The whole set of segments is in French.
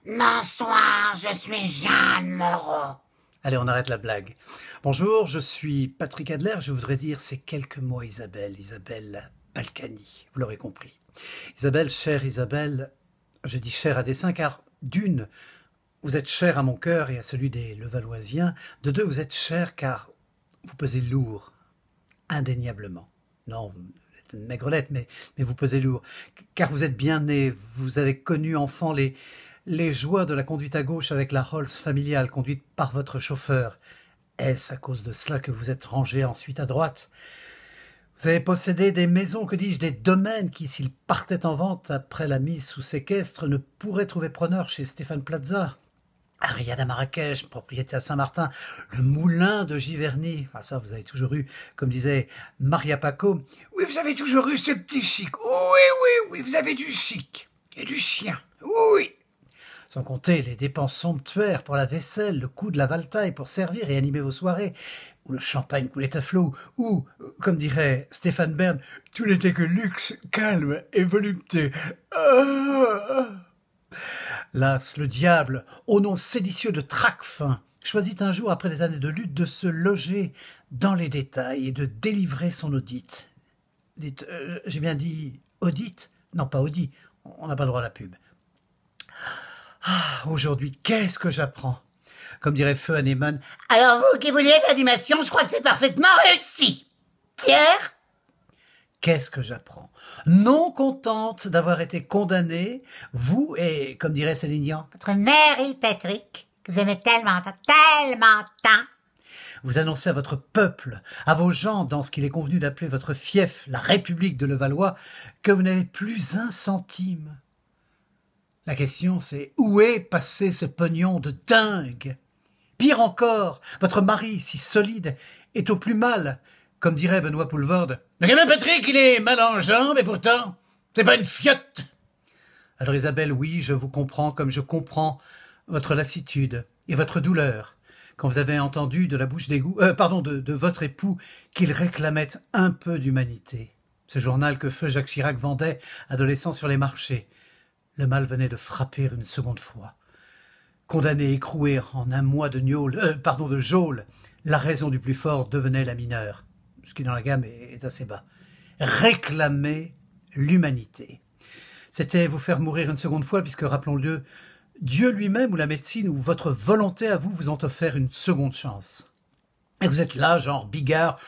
Bonsoir, je suis Jeanne Moreau. Allez, on arrête la blague. Bonjour, je suis Patrick Adler. Je voudrais dire ces quelques mots à Isabelle. Isabelle Balkany, vous l'aurez compris. Isabelle, chère Isabelle, je dis chère à dessein car d'une, vous êtes chère à mon cœur et à celui des Levalloisiens. De deux, vous êtes chère car vous pesez lourd, indéniablement. Non, vous êtes une maigrelette, mais vous pesez lourd. Car vous êtes bien né, vous avez connu enfant les joies de la conduite à gauche avec la Rolls familiale conduite par votre chauffeur. Est-ce à cause de cela que vous êtes rangé ensuite à droite? Vous avez possédé des maisons, que dis-je, des domaines qui, s'ils partaient en vente après la mise sous séquestre, ne pourraient trouver preneur chez Stéphane Plaza. Ariad à Marrakech, propriété à Saint-Martin, le moulin de Giverny. Ah ça, vous avez toujours eu, comme disait Maria Paco. Oui, vous avez toujours eu ce petit chic. Oui, vous avez du chic. Et du chien. Oui. Sans compter les dépenses somptuaires pour la vaisselle, le coût de la valtaille pour servir et animer vos soirées, où le champagne coulait à flot, où, comme dirait Stéphane Bern, tout n'était que luxe, calme et volupté. Las, le diable, au nom séditieux de Tracfin, choisit un jour, après des années de lutte, de se loger dans les détails et de délivrer son audit. J'ai bien dit audit? Non, pas audit, on n'a pas le droit à la pub. Ah, aujourd'hui, qu'est-ce que j'apprends? Comme dirait Feu Hanneman. Alors vous qui vouliez l'animation, je crois que c'est parfaitement réussi. Pierre? Qu'est-ce que j'apprends? Non contente d'avoir été condamnée, vous et, comme dirait Céline Dion, Votre mari, Patrick, que vous aimez tellement tant, vous annoncez à votre peuple, à vos gens, dans ce qu'il est convenu d'appeler votre fief, la République de Levallois, que vous n'avez plus un centime. La question, c'est où est passé ce pognon de dingue? Pire encore, votre mari, si solide, est au plus mal. Comme dirait Benoît Poulvorde. Le gamin Patrick, il est mal en jambes, et pourtant, c'est pas une fiotte. Alors Isabelle, oui, je vous comprends comme je comprends votre lassitude et votre douleur quand vous avez entendu de la bouche de votre époux qu'il réclamait un peu d'humanité. Ce journal que feu Jacques Chirac vendait, adolescent sur les marchés. Le mal venait de frapper une seconde fois. Condamné, écroué en un mois de geôle, la raison du plus fort devenait la mineure, ce qui dans la gamme est assez bas. Réclamer l'humanité. C'était vous faire mourir une seconde fois, puisque, rappelons-le, Dieu lui-même ou la médecine ou votre volonté à vous ont offert une seconde chance. Et vous êtes là, genre bigard.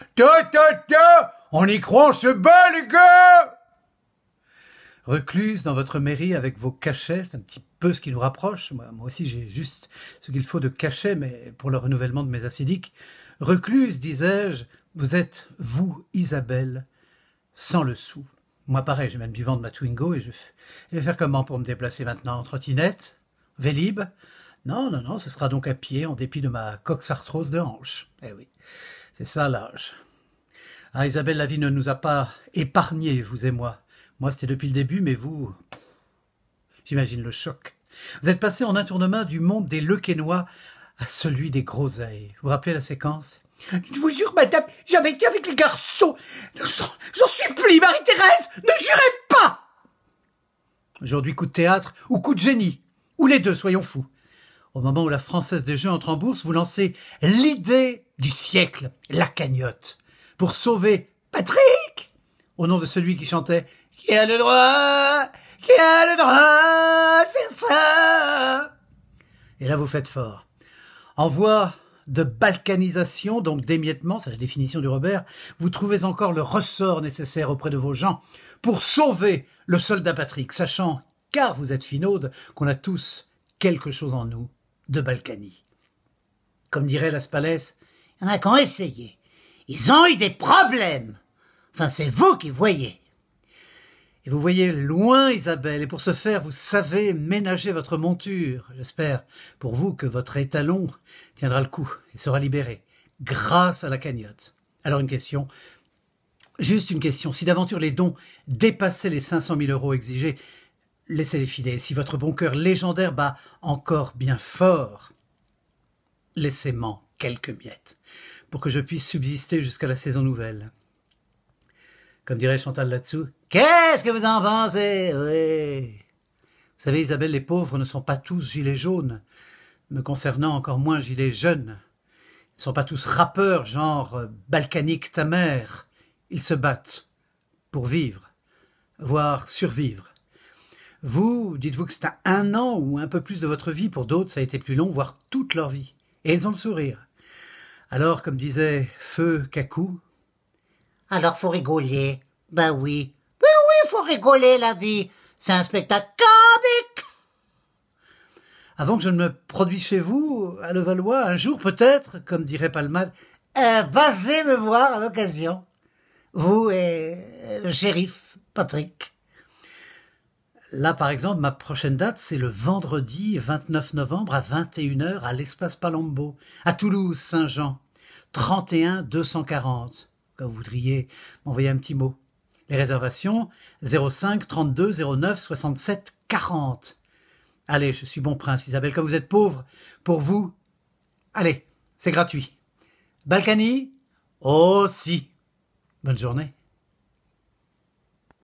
On y croit, on se bat, les gars! Recluse dans votre mairie avec vos cachets, c'est un petit peu ce qui nous rapproche. Moi aussi, j'ai juste ce qu'il faut de cachets, mais pour le renouvellement de mes acidiques. Recluse, disais-je, vous êtes, vous, Isabelle, sans le sou. Moi, pareil, j'ai même dû vendre ma Twingo et je vais faire comment pour me déplacer maintenant? En trottinette? Vélib? Non, ce sera donc à pied, en dépit de ma coxarthrose de hanche. Eh oui, c'est ça l'âge. Ah, Isabelle, la vie ne nous a pas épargnés, vous et moi. Moi, c'était depuis le début, mais vous... J'imagine le choc. Vous êtes passé en un tournement du monde des Lequesnois à celui des Groseilles. Vous vous rappelez la séquence? Je vous jure, madame, j'avais été avec les garçons. J'en supplie, Marie-Thérèse, ne jurez pas! Aujourd'hui, coup de théâtre ou coup de génie? Ou les deux, soyons fous. Au moment où la Française des Jeux entre en bourse, vous lancez l'idée du siècle, la cagnotte, pour sauver Patrick, au nom de celui qui chantait « Qui a le droit de faire ça ?» Et là, vous faites fort. En voie de balkanisation, donc d'émiettement, c'est la définition du Robert, vous trouvez encore le ressort nécessaire auprès de vos gens pour sauver le soldat Patrick, sachant, car vous êtes finaude, qu'on a tous quelque chose en nous de Balkany. Comme dirait Las Palais, il y en a qui ont essayé. Ils ont eu des problèmes. Enfin, c'est vous qui voyez. Et vous voyez loin, Isabelle, et pour ce faire, vous savez ménager votre monture. J'espère, pour vous, que votre étalon tiendra le coup et sera libéré, grâce à la cagnotte. Alors une question, juste une question. Si d'aventure les dons dépassaient les 500 000 € exigés, laissez-les filer. Si votre bon cœur légendaire bat encore bien fort, laissez-moi quelques miettes, pour que je puisse subsister jusqu'à la saison nouvelle. Comme dirait Chantal là-dessous, qu'est-ce que vous en pensez? Oui. Vous savez, Isabelle, les pauvres ne sont pas tous gilets jaunes, me concernant encore moins gilets jeunes. Ils ne sont pas tous rappeurs, genre Balkanique ta mère. Ils se battent pour vivre, voire survivre. Vous, dites-vous que c'est à 1 an ou un peu plus de votre vie. Pour d'autres, ça a été plus long, voire toute leur vie. Et ils ont le sourire. Alors, comme disait Feu Cacou... Alors faut rigoler. Ben oui. Ben oui, faut rigoler la vie. C'est un spectacle comique. Avant que je ne me produise chez vous, à Levallois, un jour peut-être, comme dirait Palmade, Passez me voir à l'occasion. Vous et le shérif, Patrick. Là, par exemple, ma prochaine date, c'est le vendredi 29 novembre à 21h à l'Espace Palombo, à Toulouse, Saint-Jean, 31 240. Quand vous voudriez m'envoyer un petit mot. Les réservations, 05 32 09 67 40. Allez, je suis bon prince, Isabelle, comme vous êtes pauvre, pour vous, allez, c'est gratuit. Balkany? Oh si. Bonne journée.